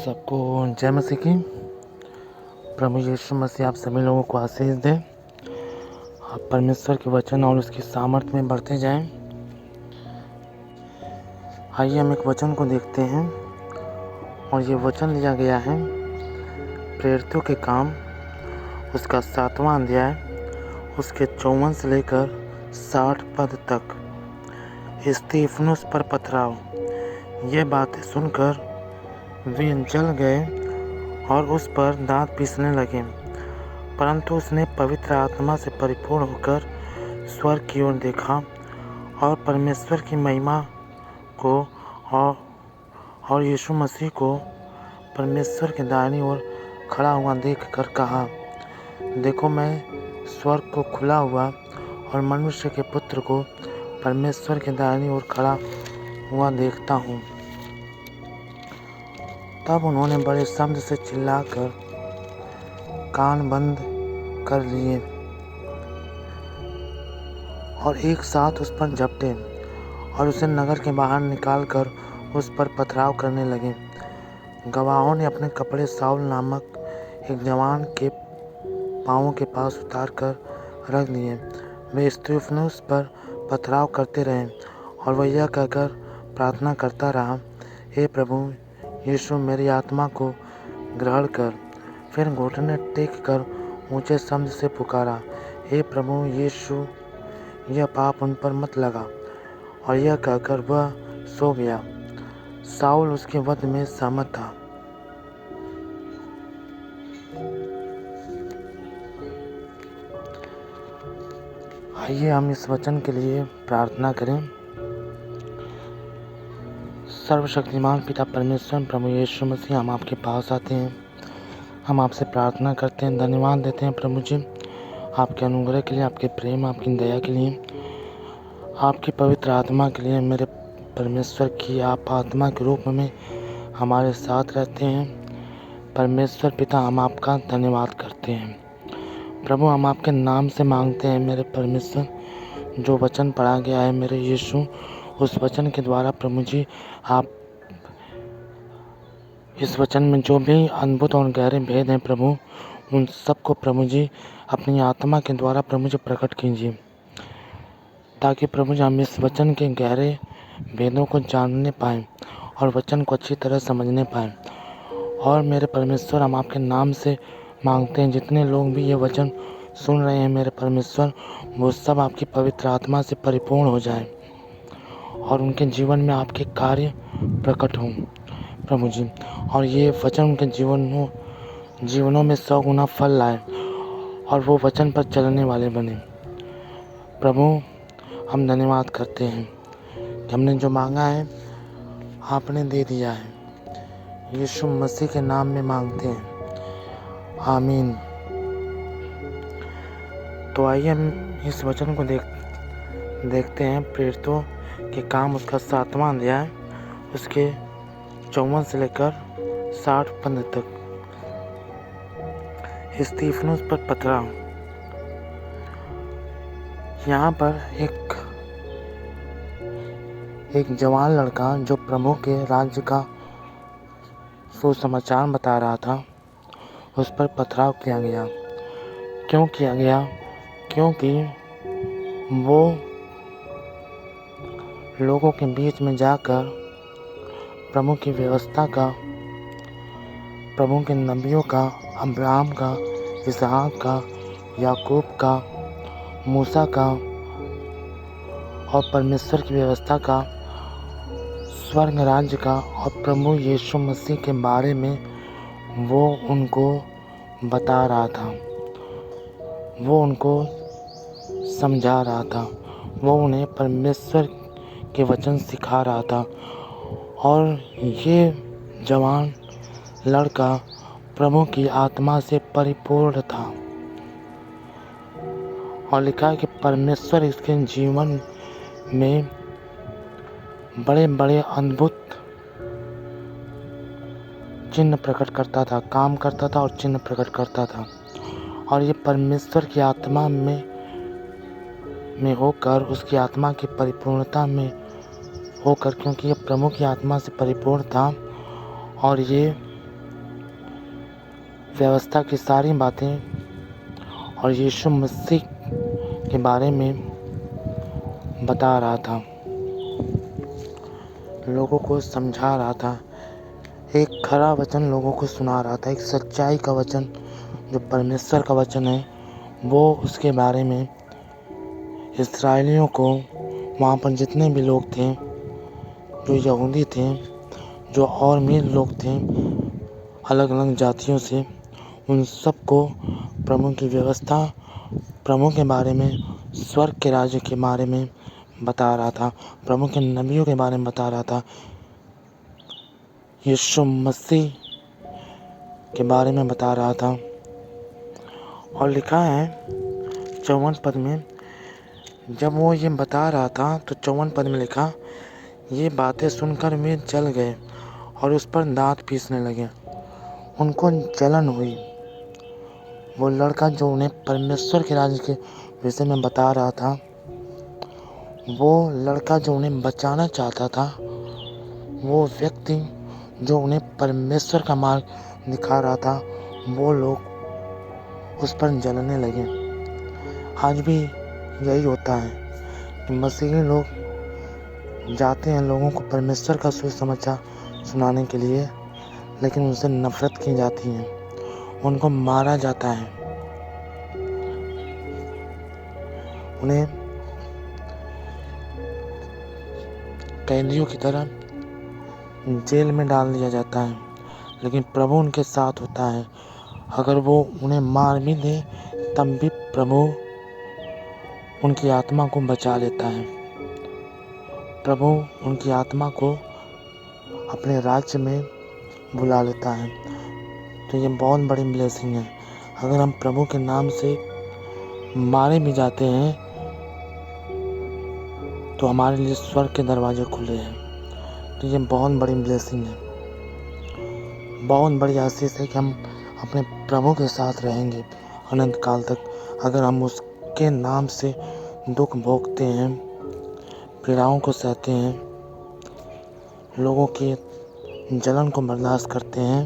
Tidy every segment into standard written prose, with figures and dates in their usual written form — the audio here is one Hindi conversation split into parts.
सबको जय मसीह की। प्रभु यीशु मसीह आप सभी लोगों को आशीष दे। आप परमेश्वर के वचन और उसकी सामर्थ्य में बढ़ते जाएं। आइए हम एक वचन को देखते हैं और ये वचन लिया गया है प्रेरितों के काम उसका 7वां अध्याय उसके 54 से लेकर 60 पद तक। स्तिफनुस पर पथराव। ये बातें सुनकर वे जल गए और उस पर दांत पीसने लगे, परंतु उसने पवित्र आत्मा से परिपूर्ण होकर स्वर्ग की ओर देखा और परमेश्वर की महिमा को और यीशु मसीह को परमेश्वर के दाहिनी ओर खड़ा हुआ देखकर कहा, देखो मैं स्वर्ग को खुला हुआ और मनुष्य के पुत्र को परमेश्वर के दाहिनी ओर खड़ा हुआ देखता हूँ। तब उन्होंने बड़े शब्द से चिल्लाकर कान बंद कर लिए और एक साथ उस पर झपटे और उसे नगर के बाहर निकालकर उस पर पथराव करने लगे। गवाहों ने अपने कपड़े साउल नामक एक जवान के पांवों के पास उतार कर रख दिए। वे स्तिफनुस पर पथराव करते रहे और वह यह कहकर प्रार्थना करता रहा, हे प्रभु यीशु मेरी आत्मा को ग्रहण कर। फिर घुटने टेक कर ऊंचे शब्द से पुकारा, हे प्रभु यीशु यह पाप उन पर मत लगा। और यह कहकर वह सो गया। साउल उसके वध में सहमत था। आइए हम इस वचन के लिए प्रार्थना करें। सर्वशक्तिमान पिता परमेश्वर प्रभु यीशु मसीह, हम आपके पास आते हैं, हम आपसे प्रार्थना करते हैं, धन्यवाद देते हैं प्रभु जी आपके अनुग्रह के लिए, आपके प्रेम, आपकी दया के लिए, आपकी पवित्र आत्मा के लिए। मेरे परमेश्वर की आप आत्मा के रूप में हमारे साथ रहते हैं। परमेश्वर पिता हम आपका धन्यवाद करते हैं प्रभु। हम आपके नाम से मांगते हैं मेरे परमेश्वर, जो वचन पढ़ा गया है मेरे यीशु, उस वचन के द्वारा प्रभु जी आप इस वचन में जो भी अद्भुत और गहरे भेद हैं प्रभु, उन सबको प्रभु जी अपनी आत्मा के द्वारा प्रभु जी प्रकट कीजिए, ताकि प्रभु जी हम इस वचन के गहरे भेदों को जानने पाएँ और वचन को अच्छी तरह समझने पाएँ। और मेरे परमेश्वर हम आपके नाम से मांगते हैं, जितने लोग भी ये वचन सुन रहे हैं मेरे परमेश्वर, वो सब आपकी पवित्र आत्मा से परिपूर्ण हो जाए और उनके जीवन में आपके कार्य प्रकट हों प्रभु जी, और ये वचन उनके जीवनों में 100 गुना फल लाए और वो वचन पर चलने वाले बने। प्रभु हम धन्यवाद करते हैं कि हमने जो मांगा है आपने दे दिया है। यीशु मसीह के नाम में मांगते हैं, आमीन। तो आइए हम इस वचन को देखते हैं। प्रेरितों के काम उसका 7वां अध्याय उसके 54 से लेकर 60 पद तक। स्तिफनुस पर पथराव। यहाँ पर एक जवान लड़का जो प्रभु के राज्य का सुसमाचार बता रहा था, उस पर पथराव किया गया। क्यों किया गया? क्योंकि वो लोगों के बीच में जाकर प्रभु की व्यवस्था का, प्रभु के नबियों का, अब्राहम का, इसहाक का, याकूब का, मूसा का और परमेश्वर की व्यवस्था का, स्वर्ग राज्य का और प्रभु यीशु मसीह के बारे में वो उनको बता रहा था, वो उनको समझा रहा था, वो उन्हें परमेश्वर के वचन सिखा रहा था। और ये जवान लड़का प्रभु की आत्मा से परिपूर्ण था और लिखा है कि परमेश्वर इसके जीवन में बड़े बड़े अद्भुत चिन्ह प्रकट करता था, काम करता था और चिन्ह प्रकट करता था। और ये परमेश्वर की आत्मा में होकर, उसकी आत्मा की परिपूर्णता में होकर, क्योंकि ये प्रभु की आत्मा से परिपूर्ण था और ये व्यवस्था की सारी बातें और यीशु मसीह के बारे में बता रहा था, लोगों को समझा रहा था, एक खरा वचन लोगों को सुना रहा था, एक सच्चाई का वचन जो परमेश्वर का वचन है, वो उसके बारे में इस्राएलियों को, वहाँ पर जितने भी लोग थे, जो यहूदी थे, जो और अमीर लोग थे अलग अलग जातियों से, उन सबको प्रभु की व्यवस्था, प्रभु के बारे में, स्वर्ग के राज्य के बारे में बता रहा था, प्रभु के नबियों के बारे में बता रहा था, यीशु मसीह के बारे में बता रहा था। और लिखा है 54 पद में, जब वो ये बता रहा था तो 54 पद में लिखा, ये बातें सुनकर वे जल गए और उस पर दांत पीसने लगे। उनको जलन हुई। वो लड़का जो उन्हें परमेश्वर के राज्य के विषय में बता रहा था, वो लड़का जो उन्हें बचाना चाहता था, वो व्यक्ति जो उन्हें परमेश्वर का मार्ग दिखा रहा था, वो लोग उस पर जलने लगे। आज भी यही होता है कि मसीही लोग जाते हैं लोगों को परमेश्वर का सुसमाचार सुनाने के लिए, लेकिन उनसे नफरत की जाती है, उनको मारा जाता है, उन्हें कैदियों की तरह जेल में डाल दिया जाता है। लेकिन प्रभु उनके साथ होता है। अगर वो उन्हें मार भी दे तब भी प्रभु उनकी आत्मा को बचा लेता है। प्रभु उनकी आत्मा को अपने राज्य में बुला लेता है। तो ये बहुत बड़ी ब्लेसिंग है। अगर हम प्रभु के नाम से मारे भी जाते हैं तो हमारे लिए स्वर्ग के दरवाजे खुले हैं। तो ये बहुत बड़ी ब्लेसिंग है, बहुत बड़ी आशीष है कि हम अपने प्रभु के साथ रहेंगे अनंत काल तक। अगर हम उसके नाम से दुख भोगते हैं, पीड़ाओं को सहते हैं, लोगों की जलन को बर्दाश्त करते हैं,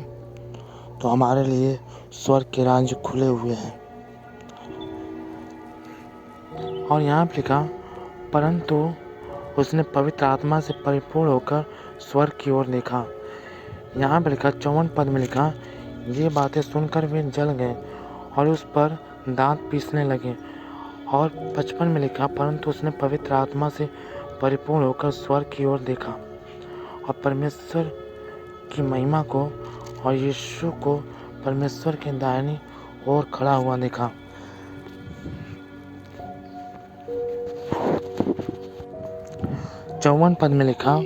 तो हमारे लिए स्वर्ग के राज्य खुले हुए हैं। और यहाँ पे लिखा, परंतु उसने पवित्र आत्मा से परिपूर्ण होकर स्वर्ग की ओर देखा। यहाँ पे लिखा 54 पद में लिखा, ये बातें सुनकर वे जल गए और उस पर दांत पीसने लगे। और 55 में लिखा, परंतु उसने पवित्र आत्मा से परिपूर्ण होकर स्वर्ग की ओर देखा और परमेश्वर की महिमा को और यीशु को परमेश्वर के दाहिनी ओर खड़ा हुआ देखा। चौवन पद में लिखा,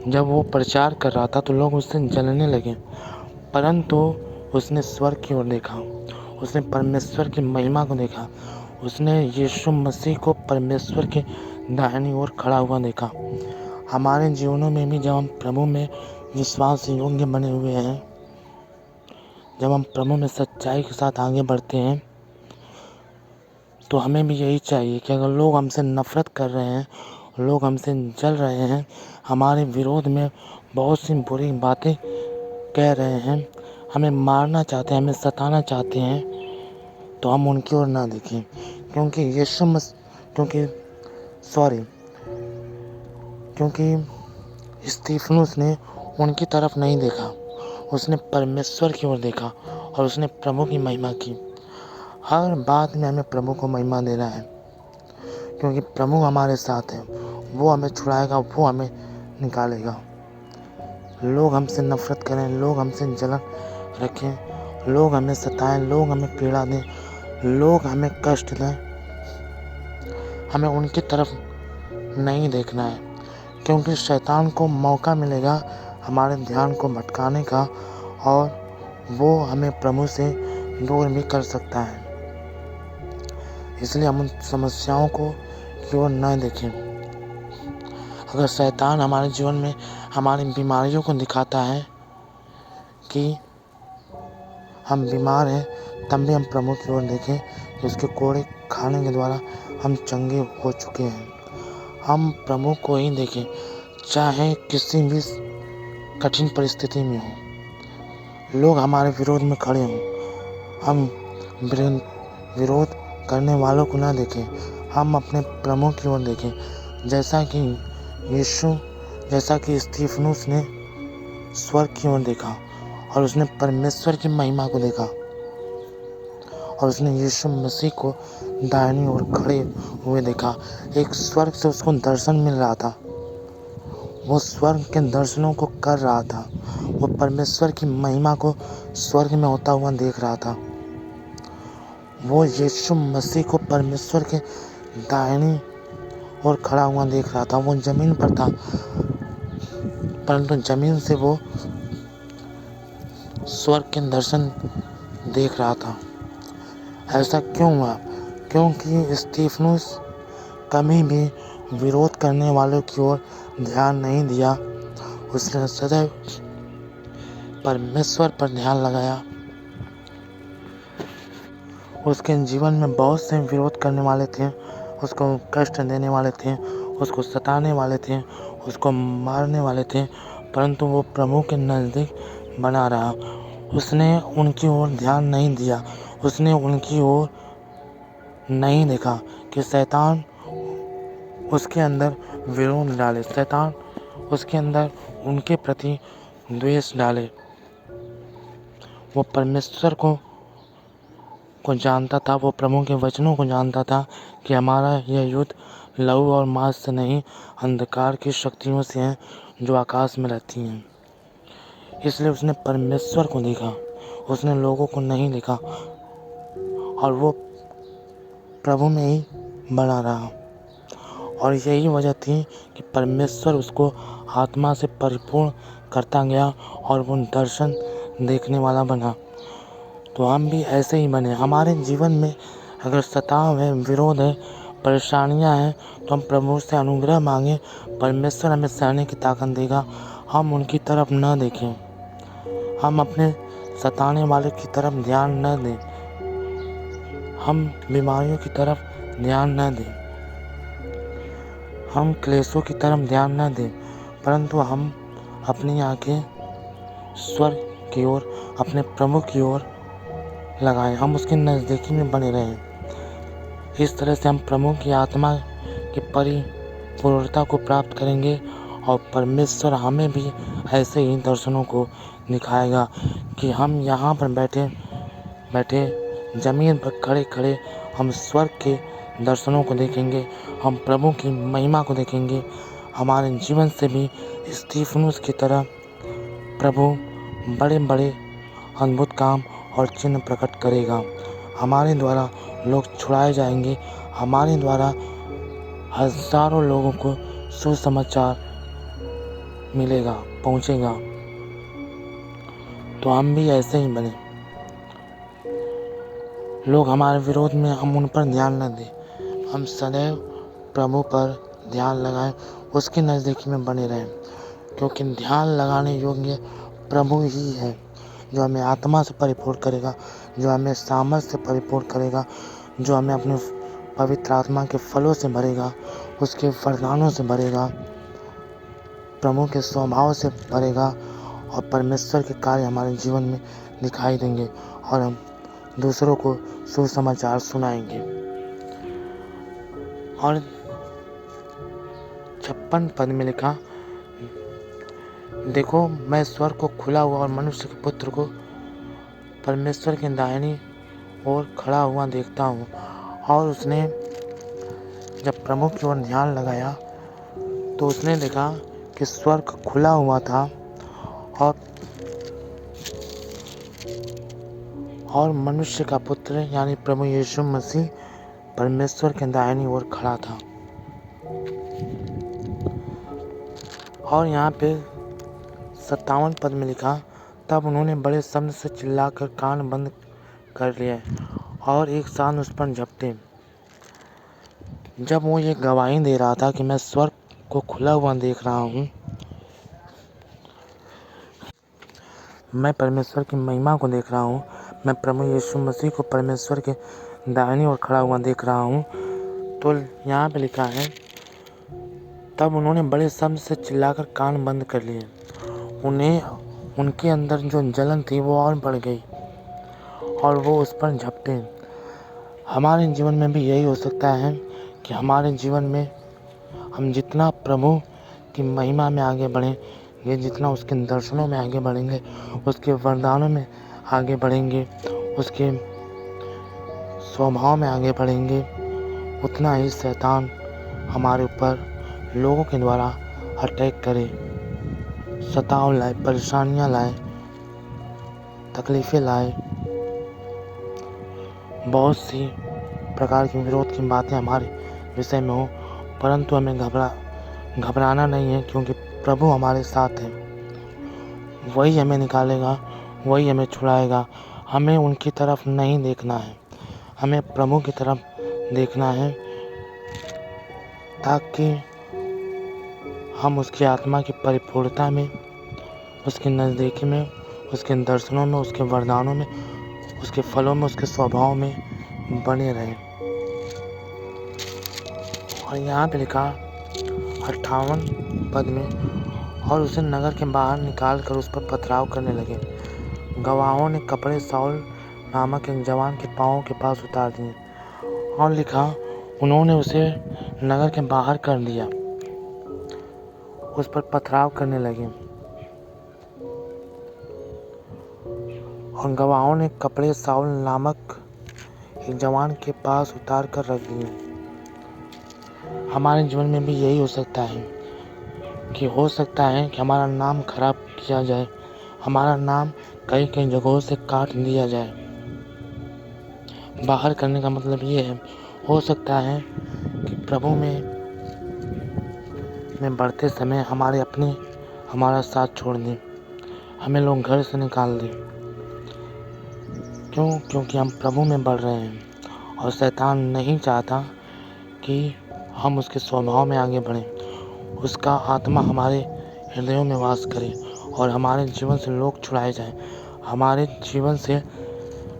जब वो प्रचार कर रहा था तो लोग उससे जलने लगे, परंतु उसने स्वर्ग की ओर देखा, उसने परमेश्वर की महिमा को देखा, उसने यीशु मसीह को परमेश्वर के दाहिनी ओर खड़ा हुआ देखा। हमारे जीवनों में भी जब हम प्रभु में विश्वास योग्य बने हुए हैं, जब हम प्रभु में सच्चाई के साथ आगे बढ़ते हैं, तो हमें भी यही चाहिए कि अगर लोग हमसे नफरत कर रहे हैं, लोग हमसे जल रहे हैं, हमारे विरोध में बहुत सी बुरी बातें कह रहे हैं, हमें मारना चाहते हैं, हमें सताना चाहते हैं, तो हम उनकी ओर ना देखें। क्योंकि स्तिफनुस ने उनकी तरफ नहीं देखा, उसने परमेश्वर की ओर देखा और उसने प्रभु की महिमा की। हर बात में हमें प्रभु को महिमा देना है, क्योंकि प्रभु हमारे साथ है। वो हमें छुड़ाएगा, वो हमें निकालेगा। लोग हमसे नफरत करें, लोग हमसे जलन रखें, लोग हमें सताएं, लोग हमें पीड़ा दें, लोग हमें कष्ट दें, हमें उनकी तरफ नहीं देखना है, क्योंकि शैतान को मौका मिलेगा हमारे ध्यान को भटकाने का और वो हमें प्रभु से दूर भी कर सकता है। इसलिए हम उन समस्याओं को की ओर न देखें। अगर शैतान हमारे जीवन में हमारी बीमारियों को दिखाता है कि हम बीमार हैं, तब भी हम प्रभु की ओर देखें कि उसके कोड़े खाने के द्वारा हम चंगे हो चुके हैं। हम प्रभु को ही देखें, चाहे किसी भी कठिन परिस्थिति में हो, लोग हमारे विरोध में खड़े हों, हम विरोध करने वालों को ना देखें, हम अपने प्रभु की ओर देखें। जैसा कि स्तिफनुस ने स्वर्ग की ओर देखा और उसने परमेश्वर की महिमा को देखा और उसने यीशु मसीह को दाहिनी ओर खड़े हुए देखा। एक स्वर्ग से उसको दर्शन मिल रहा था, वो स्वर्ग के दर्शनों को कर रहा था, वो परमेश्वर की महिमा को स्वर्ग में होता हुआ देख रहा था। वो यीशु मसीह को परमेश्वर के दाहिनी ओर खड़ा हुआ देख रहा था। वो जमीन पर था, परंतु जमीन से वो स्वर्ग के दर्शन देख रहा था। ऐसा क्यों हुआ? क्योंकि स्तिफनुस कभी भी विरोध करने वालों की ओर ध्यान नहीं दिया। उसने सदैव परमेश्वर पर ध्यान लगाया। उसके जीवन में बहुत से विरोध करने वाले थे, उसको कष्ट देने वाले थे, उसको सताने वाले थे, उसको मारने वाले थे, परंतु वो प्रभु के नज़दीक बना रहा। उसने उनकी ओर ध्यान नहीं दिया, उसने उनकी ओर नहीं देखा कि शैतान उसके अंदर विरोध डाले, शैतान उसके अंदर उनके प्रति द्वेष डाले। वो परमेश्वर को जानता था, वो प्रभु के वचनों को जानता था कि हमारा यह युद्ध लहू और मांस से नहीं, अंधकार की शक्तियों से है जो आकाश में रहती हैं। इसलिए उसने परमेश्वर को देखा, उसने लोगों को नहीं देखा और वो प्रभु में ही बना रहा। और यही वजह थी कि परमेश्वर उसको आत्मा से परिपूर्ण करता गया और वो दर्शन देखने वाला बना। तो हम भी ऐसे ही बने। हमारे जीवन में अगर सताव है, विरोध है, परेशानियां हैं, तो हम प्रभु से अनुग्रह मांगे, परमेश्वर हमें सहने की ताकत देगा। हम उनकी तरफ न देखें, हम अपने सताने वाले की तरफ ध्यान न दें, हम बीमारियों की तरफ ध्यान न दें, हम क्लेशों की तरफ ध्यान न दें, परंतु हम अपनी आंखें स्वर्ग की ओर, अपने प्रभु की ओर लगाएं, हम उसके नज़दीकी में बने रहें। इस तरह से हम प्रभु की आत्मा की परिपूर्णता को प्राप्त करेंगे और परमेश्वर हमें भी ऐसे ही दर्शनों को दिखाएगा कि हम यहाँ पर बैठे ज़मीन पर खड़े खड़े हम स्वर्ग के दर्शनों को देखेंगे, हम प्रभु की महिमा को देखेंगे। हमारे जीवन से भी स्तिफनुस की तरह प्रभु बड़े बड़े अद्भुत काम और चिन्ह प्रकट करेगा। हमारे द्वारा लोग छुड़ाए जाएंगे, हमारे द्वारा हजारों लोगों को सुसमाचार मिलेगा, पहुंचेगा। तो हम भी ऐसे ही बने। लोग हमारे विरोध में, हम उन पर ध्यान न दें, हम सदैव प्रभु पर ध्यान लगाएं, उसके नज़दीकी में बने रहें, क्योंकि ध्यान लगाने योग्य प्रभु ही है जो हमें आत्मा से परिपूर्ण करेगा, जो हमें सामर्थ से परिपूर्ण करेगा, जो हमें अपने पवित्र आत्मा के फलों से भरेगा, उसके वरदानों से भरेगा, प्रभु के स्वभाव से भरेगा और परमेश्वर के कार्य हमारे जीवन में दिखाई देंगे और हम दूसरों को सुसमाचार सुनाएंगे। और 56 पद में लिखा, देखो मैं स्वर्ग को खुला हुआ और मनुष्य के पुत्र को परमेश्वर के दाहिनी ओर खड़ा हुआ देखता हूँ। और उसने जब प्रभु की ओर ध्यान लगाया तो उसने देखा कि स्वर्ग खुला हुआ था और मनुष्य का पुत्र यानी प्रभु यीशु मसीह परमेश्वर के दाहिनी ओर खड़ा था। और यहाँ पे 57 पद में लिखा, तब उन्होंने बड़े शब्द से चिल्लाकर कान बंद कर लिए और एक साथ उस पर झपटे। जब वो ये गवाही दे रहा था कि मैं स्वर्ग को खुला हुआ देख रहा हूँ, मैं परमेश्वर की महिमा को देख रहा हूँ, मैं प्रभु यीशु मसीह को परमेश्वर के दाहिनी ओर खड़ा हुआ देख रहा हूँ, तो यहाँ पे लिखा है, तब उन्होंने बड़े शब्द से चिल्लाकर कान बंद कर लिए। उनके अंदर जो जलन थी वो और बढ़ गई और वो उस पर झपटें। हमारे जीवन में भी यही हो सकता है कि हमारे जीवन में हम जितना प्रभु की महिमा में आगे बढ़ेंगे, जितना उसके दर्शनों में आगे बढ़ेंगे, उसके वरदानों में आगे बढ़ेंगे, उसके स्वभाव में आगे बढ़ेंगे, उतना ही शैतान हमारे ऊपर लोगों के द्वारा अटैक करे, सताव लाए, परेशानियां लाए, तकलीफ़ें लाए, बहुत सी प्रकार की विरोध की बातें हमारे विषय में हो। परंतु हमें घबराना नहीं है, क्योंकि प्रभु हमारे साथ है। वही हमें निकालेगा, वही हमें छुड़ाएगा। हमें उनकी तरफ नहीं देखना है, हमें प्रभु की तरफ देखना है, ताकि हम उसकी आत्मा की परिपूर्णता में, उसके नज़दीकी में, उसके दर्शनों में, उसके वरदानों में, उसके फलों में, उसके स्वभाव में बने रहें। और यहाँ पे लिखा 58 पद में, और उसे नगर के बाहर निकाल कर उस पर पथराव करने लगे। गवाहों ने कपड़े साउल नामक एक जवान के पाँवों के पास उतार दिए। और लिखा, उन्होंने उसे नगर के बाहर कर दिया, उस पर पथराव करने लगे। और गवाहों ने कपड़े साउल नामक एक जवान के पास उतार कर रख दिए। हमारे जीवन में भी यही हो सकता है कि हमारा नाम खराब किया जाए, हमारा नाम कई जगहों से काट दिया जाए। बाहर करने का मतलब ये है, हो सकता है कि प्रभु में बढ़ते समय हमारा साथ छोड़ दें, हमें लोग घर से निकाल दें। क्योंकि हम प्रभु में बढ़ रहे हैं, और शैतान नहीं चाहता कि हम उसके स्वभाव में आगे बढ़ें, उसका आत्मा हमारे हृदयों में वास करे और हमारे जीवन से लोग छुड़ाए जाएं, हमारे जीवन से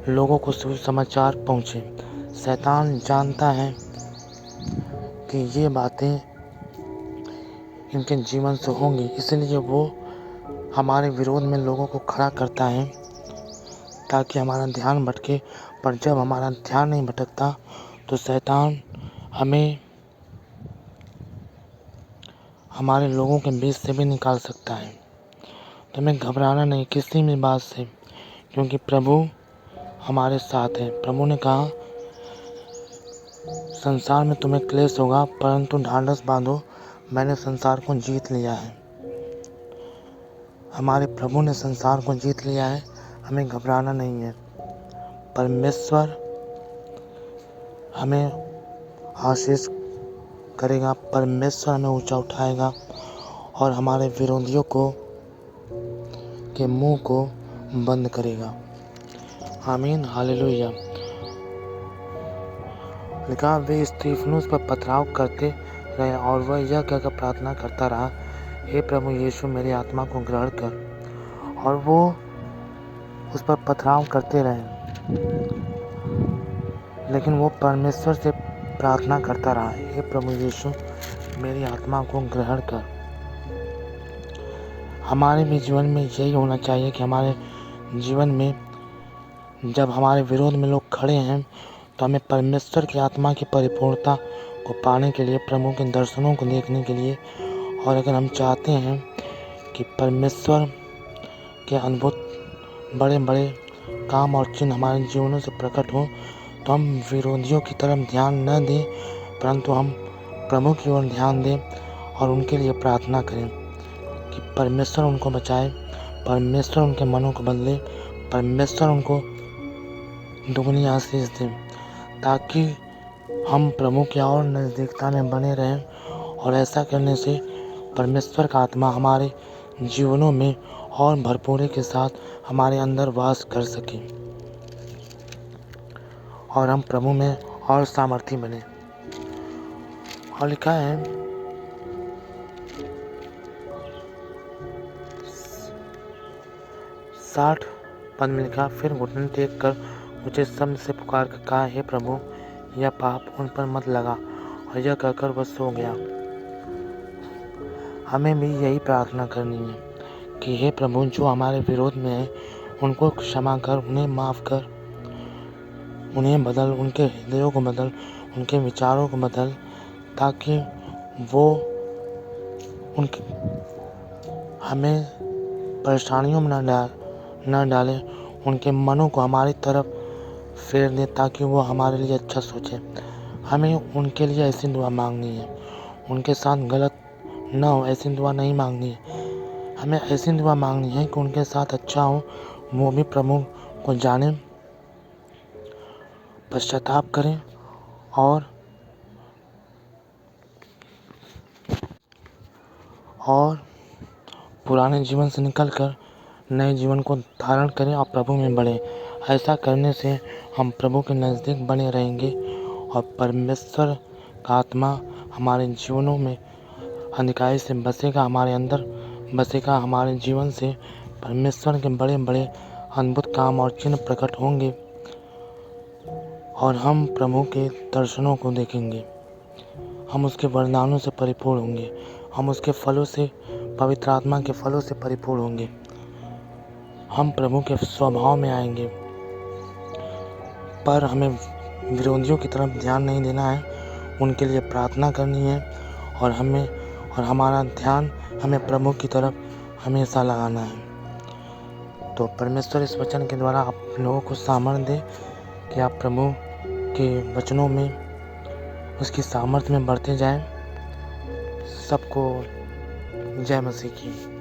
लोगों को सुसमाचार पहुँचे। शैतान जानता है कि ये बातें इनके जीवन से होंगी, इसलिए वो हमारे विरोध में लोगों को खड़ा करता है ताकि हमारा ध्यान भटके। पर जब हमारा ध्यान नहीं भटकता तो शैतान हमें हमारे लोगों के बीच से भी निकाल सकता है। तो हमें घबराना नहीं किसी भी बात से, क्योंकि प्रभु हमारे साथ है। प्रभु ने कहा, संसार में तुम्हें क्लेश होगा, परंतु ढाढ़स बांधो, मैंने संसार को जीत लिया है। हमारे प्रभु ने संसार को जीत लिया है, हमें घबराना नहीं है। परमेश्वर हमें आशीष करेगा, परमेश्वर हमें ऊंचा उठाएगा और हमारे विरोधियों के मुंह को बंद करेगा। आमीन, हालेलुया। लिखा, वे स्तिफनुस पर पथराव करते रहे और वह यह कहकर प्रार्थना करता रहा, हे प्रभु यीशु, मेरी आत्मा को ग्रहण कर। और वो उस पर पथराव करते रहे, लेकिन वो परमेश्वर से प्रार्थना करता रहा, हे प्रभु यीशु, मेरी आत्मा को ग्रहण कर। हमारे भी जीवन में यही होना चाहिए कि हमारे जीवन में जब हमारे विरोध में लोग खड़े हैं तो हमें परमेश्वर की आत्मा की परिपूर्णता को पाने के लिए, प्रभु के दर्शनों को देखने के लिए, और अगर हम चाहते हैं कि परमेश्वर के अद्भुत बड़े बड़े काम और चिन्ह हमारे जीवनों से प्रकट हो, तो हम विरोधियों की तरफ ध्यान न दें, परंतु हम प्रभु की ओर ध्यान दें और उनके लिए प्रार्थना करें कि परमेश्वर उनको बचाए, परमेश्वर उनके मनों को बदले, परमेश्वर उनको दुगनी आशीष दें, ताकि हम प्रभु की और नज़दीकता में बने रहें। और ऐसा करने से परमेश्वर का आत्मा हमारे जीवनों में और भरपूरी के साथ हमारे अंदर वास कर सके और हम प्रभु में और सामर्थी बने। और लिखा है, 60 पद में लिखा, फिर घुटने टेक कर ऊंचे शब्द से पुकार कर कहा, हे प्रभु, यह पाप उन पर मत लगा। और यह कहकर वह सो गया। हमें भी यही प्रार्थना करनी है कि हे प्रभु, जो हमारे विरोध में है उनको क्षमा कर, उन्हें माफ़ कर, उन्हें बदल, उनके हृदयों को बदल, उनके विचारों को बदल, ताकि वो उनके हमें परेशानियों में न डालें, उनके मनों को हमारी तरफ फेर दें ताकि वो हमारे लिए अच्छा सोचें। हमें उनके लिए ऐसी दुआ मांगनी है, उनके साथ गलत ना हो ऐसी दुआ नहीं मांगनी है। हमें ऐसी दुआ मांगनी है कि उनके साथ अच्छा हो, वो भी प्रभु को जाने, पश्चाताप करें और पुराने जीवन से निकलकर नए जीवन को धारण करें और प्रभु में बढ़ें। ऐसा करने से हम प्रभु के नज़दीक बने रहेंगे और परमेश्वर का आत्मा हमारे जीवनों में अधिकाई से बसेगा, हमारे अंदर बसेगा। हमारे जीवन से परमेश्वर के बड़े बड़े अद्भुत काम और चिन्ह प्रकट होंगे और हम प्रभु के दर्शनों को देखेंगे। हम उसके वरदानों से परिपूर्ण होंगे, हम उसके फलों से, पवित्र आत्मा के फलों से परिपूर्ण होंगे। हम प्रभु के स्वभाव में आएंगे, पर हमें विरोधियों की तरफ ध्यान नहीं देना है, उनके लिए प्रार्थना करनी है और हमारा ध्यान हमें प्रभु की तरफ हमेशा लगाना है। तो परमेश्वर इस वचन के द्वारा आप लोगों को सामर्थ्य दे कि आप प्रभु के वचनों में, उसकी सामर्थ्य में बढ़ते जाएं। सबको जय मसीह की।